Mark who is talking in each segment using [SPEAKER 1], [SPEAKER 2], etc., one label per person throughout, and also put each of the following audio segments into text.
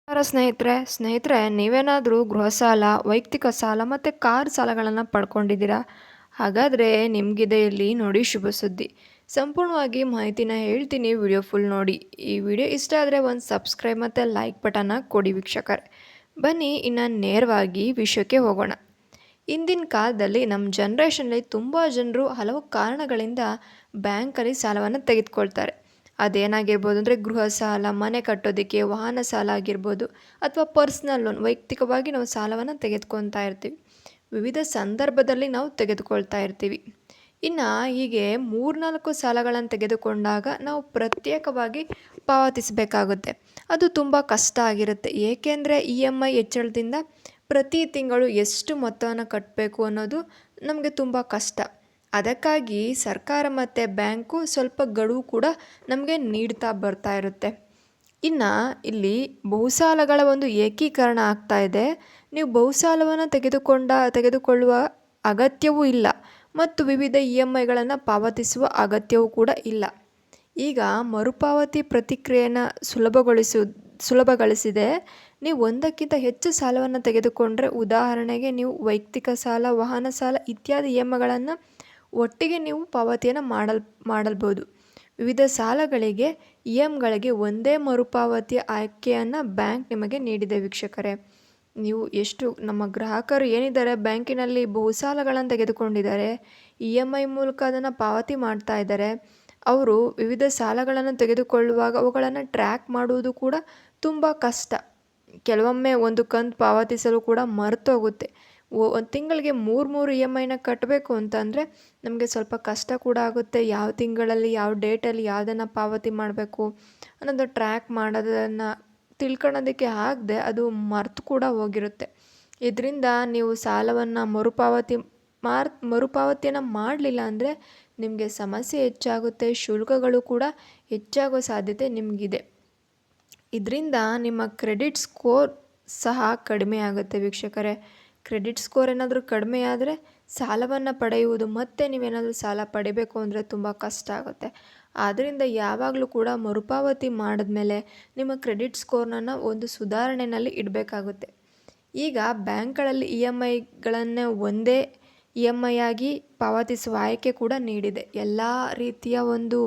[SPEAKER 1] ಸ್ನೇಹಿತರೆ ನೀವೇನಾದರೂ ಗೃಹ ಸಾಲ, ವೈಯಕ್ತಿಕ ಸಾಲ ಮತ್ತು ಕಾರ್ ಸಾಲಗಳನ್ನು ಪಡ್ಕೊಂಡಿದ್ದೀರಾ? ಹಾಗಾದರೆ ನಿಮಗಿದೆ ಇಲ್ಲಿ ನೋಡಿ ಶುಭ ಸುದ್ದಿ. ಸಂಪೂರ್ಣವಾಗಿ ಮಾಹಿತಿನ ಹೇಳ್ತೀನಿ, ವಿಡಿಯೋ ಫುಲ್ ನೋಡಿ. ಈ ವಿಡಿಯೋ ಇಷ್ಟ ಆದರೆ ಒಂದು ಸಬ್ಸ್ಕ್ರೈಬ್ ಮತ್ತು ಲೈಕ್ ಬಟನ್ನ ಕೊಡಿ ವೀಕ್ಷಕರೇ. ಬನ್ನಿ ಇನ್ನು ನೇರವಾಗಿ ವಿಷಯಕ್ಕೆ ಹೋಗೋಣ. ಇಂದಿನ ಕಾಲದಲ್ಲಿ ನಮ್ಮ ಜನ್ರೇಷನಲ್ಲಿ ತುಂಬ ಜನರು ಹಲವು ಕಾರಣಗಳಿಂದ ಬ್ಯಾಂಕಲ್ಲಿ ಸಾಲವನ್ನು ತೆಗೆದುಕೊಳ್ತಾರೆ. ಅದೇನಾಗಿರ್ಬೋದು ಅಂದರೆ ಗೃಹ ಸಾಲ, ಮನೆ ಕಟ್ಟೋದಕ್ಕೆ, ವಾಹನ ಸಾಲ ಆಗಿರ್ಬೋದು, ಅಥವಾ ಪರ್ಸ್ನಲ್ ಲೋನ್, ವೈಯಕ್ತಿಕವಾಗಿ ನಾವು ಸಾಲವನ್ನು ತೆಗೆದುಕೊತಾ ಇರ್ತೀವಿ. ವಿವಿಧ ಸಂದರ್ಭದಲ್ಲಿ ನಾವು ತೆಗೆದುಕೊಳ್ತಾ ಇರ್ತೀವಿ. ಇನ್ನು ಹೀಗೆ 3-4 ಸಾಲಗಳನ್ನು ತೆಗೆದುಕೊಂಡಾಗ ನಾವು ಪ್ರತ್ಯೇಕವಾಗಿ ಪಾವತಿಸಬೇಕಾಗುತ್ತೆ. ಅದು ತುಂಬ ಕಷ್ಟ ಆಗಿರುತ್ತೆ. ಏಕೆಂದರೆ EMI ಹೆಚ್ಚಳದಿಂದ ಪ್ರತಿ ತಿಂಗಳು ಎಷ್ಟು ಮೊತ್ತವನ್ನು ಕಟ್ಟಬೇಕು ಅನ್ನೋದು ನಮಗೆ ತುಂಬ ಕಷ್ಟ. ಅದಕ್ಕಾಗಿ ಸರ್ಕಾರ ಮತ್ತು ಬ್ಯಾಂಕು ಸ್ವಲ್ಪ ಗಡುವು ಕೂಡ ನಮಗೆ ನೀಡ್ತಾ ಬರ್ತಾ ಇರುತ್ತೆ. ಇನ್ನು ಇಲ್ಲಿ ಬಹುಸಾಲಗಳ ಒಂದು ಏಕೀಕರಣ ಆಗ್ತಾ ಇದೆ. ನೀವು ಬಹುಸಾಲವನ್ನು ತೆಗೆದುಕೊಳ್ಳುವ ಅಗತ್ಯವೂ ಇಲ್ಲ ಮತ್ತು ವಿವಿಧ EMIಗಳನ್ನು ಪಾವತಿಸುವ ಅಗತ್ಯವೂ ಕೂಡ ಇಲ್ಲ. ಈಗ ಮರುಪಾವತಿ ಪ್ರಕ್ರಿಯೆಯನ್ನು ಸುಲಭಗೊಳಿಸಿದೆ. ನೀವು ಒಂದಕ್ಕಿಂತ ಹೆಚ್ಚು ಸಾಲವನ್ನು ತೆಗೆದುಕೊಂಡ್ರೆ, ಉದಾಹರಣೆಗೆ ನೀವು ವೈಯಕ್ತಿಕ ಸಾಲ, ವಾಹನ ಸಾಲ ಇತ್ಯಾದಿ EMIಗಳನ್ನು ಒಟ್ಟಿಗೆ ನೀವು ಪಾವತಿಯನ್ನು ಮಾಡಲ್ಬೋದು. ವಿವಿಧ ಸಾಲಗಳಿಗೆ EMIಗಳಿಗೆ ಒಂದೇ ಮರುಪಾವತಿಯ ಆಯ್ಕೆಯನ್ನು ಬ್ಯಾಂಕ್ ನಿಮಗೆ ನೀಡಿದೆ ವೀಕ್ಷಕರೇ. ನೀವು ನಮ್ಮ ಗ್ರಾಹಕರು ಏನಿದ್ದಾರೆ ಬ್ಯಾಂಕಿನಲ್ಲಿ ಬಹುಸಾಲಗಳನ್ನು ತೆಗೆದುಕೊಂಡಿದ್ದಾರೆ, EMI ಮೂಲಕ ಅದನ್ನು ಪಾವತಿ ಮಾಡ್ತಾ ಇದ್ದಾರೆ. ಅವರು ವಿವಿಧ ಸಾಲಗಳನ್ನು ತೆಗೆದುಕೊಳ್ಳುವಾಗ ಅವುಗಳನ್ನು ಟ್ರ್ಯಾಕ್ ಮಾಡುವುದು ಕೂಡ ತುಂಬ ಕಷ್ಟ. ಕೆಲವೊಮ್ಮೆ ಒಂದು ಕಂತು ಪಾವತಿಸಲು ಕೂಡ ಮರೆತೋಗುತ್ತೆ. ಒಂದು ತಿಂಗಳಿಗೆ 3 EMIನ ಕಟ್ಟಬೇಕು ಅಂತಂದರೆ ನಮಗೆ ಸ್ವಲ್ಪ ಕಷ್ಟ ಕೂಡ ಆಗುತ್ತೆ. ಯಾವ ತಿಂಗಳಲ್ಲಿ, ಯಾವ ಡೇಟಲ್ಲಿ ಯಾವುದನ್ನು ಪಾವತಿ ಮಾಡಬೇಕು ಅನ್ನೋದು ಟ್ರ್ಯಾಕ್ ಮಾಡೋದನ್ನು ತಿಳ್ಕೊಳ್ಳೋದಕ್ಕೆ ಆಗದೆ ಅದು ಮರೆತು ಕೂಡ ಹೋಗಿರುತ್ತೆ. ಇದರಿಂದ ನೀವು ಸಾಲವನ್ನು ಮರುಪಾವತಿಯನ್ನು ಮಾಡಲಿಲ್ಲ ಅಂದರೆ ನಿಮಗೆ ಸಮಸ್ಯೆ ಹೆಚ್ಚಾಗುತ್ತೆ. ಶುಲ್ಕಗಳು ಕೂಡ ಹೆಚ್ಚಾಗೋ ಸಾಧ್ಯತೆ ನಿಮಗಿದೆ. ಇದರಿಂದ ನಿಮ್ಮ ಕ್ರೆಡಿಟ್ ಸ್ಕೋರ್ ಸಹ ಕಡಿಮೆ ಆಗುತ್ತೆ ವೀಕ್ಷಕರೇ. ಕ್ರೆಡಿಟ್ ಸ್ಕೋರ್ ಏನಾದರೂ ಕಡಿಮೆ ಆದರೆ ಸಾಲವನ್ನು ಪಡೆಯುವುದು, ಮತ್ತೆ ನೀವೇನಾದರೂ ಸಾಲ ಪಡಿಬೇಕು ಅಂದರೆ ತುಂಬ ಕಷ್ಟ ಆಗುತ್ತೆ. ಆದ್ದರಿಂದ ಯಾವಾಗಲೂ ಕೂಡ ಮರುಪಾವತಿ ಮಾಡಿದ್ಮೇಲೆ ನಿಮ್ಮ ಕ್ರೆಡಿಟ್ ಸ್ಕೋರ್ನನ್ನು ಒಂದು ಸುಧಾರಣೆಯಲ್ಲಿ ಇಡಬೇಕಾಗುತ್ತೆ. ಈಗ ಬ್ಯಾಂಕ್ಗಳಲ್ಲಿ EMIಗಳನ್ನೇ ಒಂದೇ EMI ಆಗಿ ಪಾವತಿಸುವ ಆಯ್ಕೆ ಕೂಡ ನೀಡಿದೆ. ಎಲ್ಲ ರೀತಿಯ ಒಂದು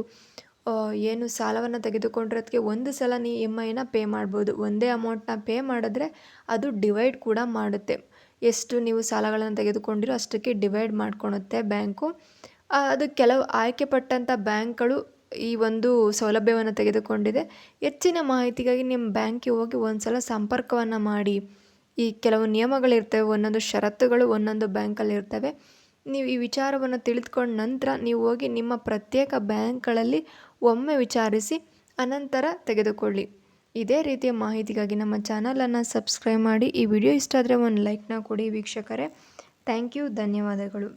[SPEAKER 1] ಏನು ಸಾಲವನ್ನು ತೆಗೆದುಕೊಂಡಿರೋದಕ್ಕೆ ಒಂದು ಸಲ ನೀವು EMIನ ಪೇ ಮಾಡ್ಬೋದು. ಒಂದೇ ಅಮೌಂಟ್ನ ಪೇ ಮಾಡಿದ್ರೆ ಅದು ಡಿವೈಡ್ ಕೂಡ ಮಾಡುತ್ತೆ. ಎಷ್ಟು ನೀವು ಸಾಲಗಳನ್ನು ತೆಗೆದುಕೊಂಡಿರೋ ಅಷ್ಟಕ್ಕೆ ಡಿವೈಡ್ ಮಾಡ್ಕೊಳುತ್ತೆ ಬ್ಯಾಂಕು. ಅದು ಕೆಲವು ಆಯ್ಕೆ ಪಟ್ಟಂಥ ಬ್ಯಾಂಕ್ಗಳು ಈ ಒಂದು ಸೌಲಭ್ಯವನ್ನು ತೆಗೆದುಕೊಂಡಿದೆ. ಹೆಚ್ಚಿನ ಮಾಹಿತಿಗಾಗಿ ನಿಮ್ಮ ಬ್ಯಾಂಕಿಗೆ ಹೋಗಿ ಒಂದು ಸಲ ಸಂಪರ್ಕವನ್ನು ಮಾಡಿ. ಈ ಕೆಲವು ನಿಯಮಗಳಿರ್ತವೆ, ಒಂದೊಂದು ಷರತ್ತುಗಳು ಒಂದೊಂದು ಬ್ಯಾಂಕಲ್ಲಿ ಇರ್ತವೆ. ನೀವು ಈ ವಿಚಾರವನ್ನು ತಿಳಿದುಕೊಂಡ ನಂತರ ನೀವು ಹೋಗಿ ನಿಮ್ಮ ಪ್ರತ್ಯೇಕ ಬ್ಯಾಂಕ್ಗಳಲ್ಲಿ ಒಮ್ಮೆ ವಿಚಾರಿಸಿ ಅನಂತರ ತೆಗೆದುಕೊಳ್ಳಿ. ಇದೇ ರೀತಿಯ ಮಾಹಿತಿಗಾಗಿ ನಮ್ಮ ಚಾನಲನ್ನು ಸಬ್ಸ್ಕ್ರೈಬ್ ಮಾಡಿ. ಈ ವಿಡಿಯೋ ಇಷ್ಟ ಆದರೆ ಒಂದು ಲೈಕ್ನ ಕೊಡಿ ವೀಕ್ಷಕರೇ. ಥ್ಯಾಂಕ್ ಯು, ಧನ್ಯವಾದಗಳು.